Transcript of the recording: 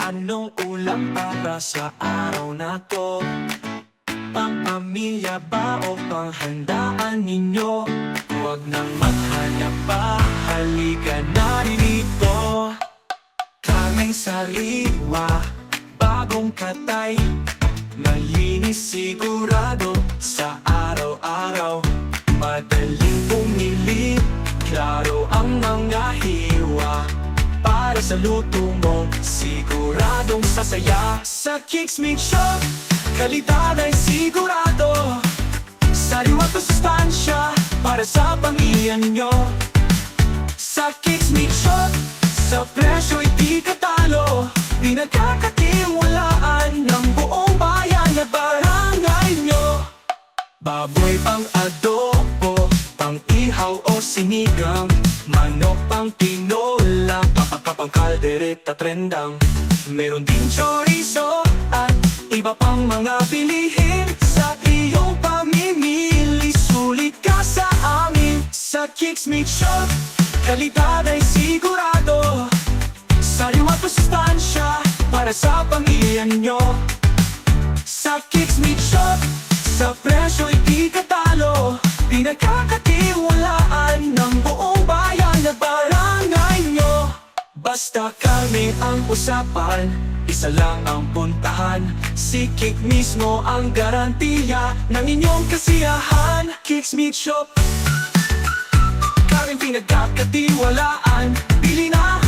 Anong ulam para sa araw na to? Pang-pamilya ba o panghandaan ninyo? Huwag nang maghanap pa, halika na rito. Kaming sariwa, bagong katay, malinis sigurado sa araw-araw. Madaling bumili, klaro ang mga hiwa. Para sa luto mo, siguradong sasaya. Sa Kicks Meat Shop, kalidad ay sigurado. Sariwa at sustansya para sa pamilya ninyo. Sa Kicks Meat Shop, sa presyo'y di katalo. Pinagkakatiwalaan ng buong bayan na barangay nyo. Baboy pang adobo, pang ihaw o sinigang, manok pang tinola, pang kaldereta trendang. Meron din chorizo at iba pang mga bilihin. Sa iyong pamimili, sulit ka sa amin. Sa Kicks Meat Shop, kalidad ay sigurado. Sariwa at sustansya para sa pamilya ninyo. Sa Kicks Meat Shop, sa presyo'y di katalo. Pinagkakatiwalaan ng buong bayan na barangay nyo. Basta kami ang usapan, isa lang ang puntahan. Si Kick mismo ang garantiya ng inyong kasiyahan. Kicks Meat Shop, kaming pinagkakatiwalaan. Bili na!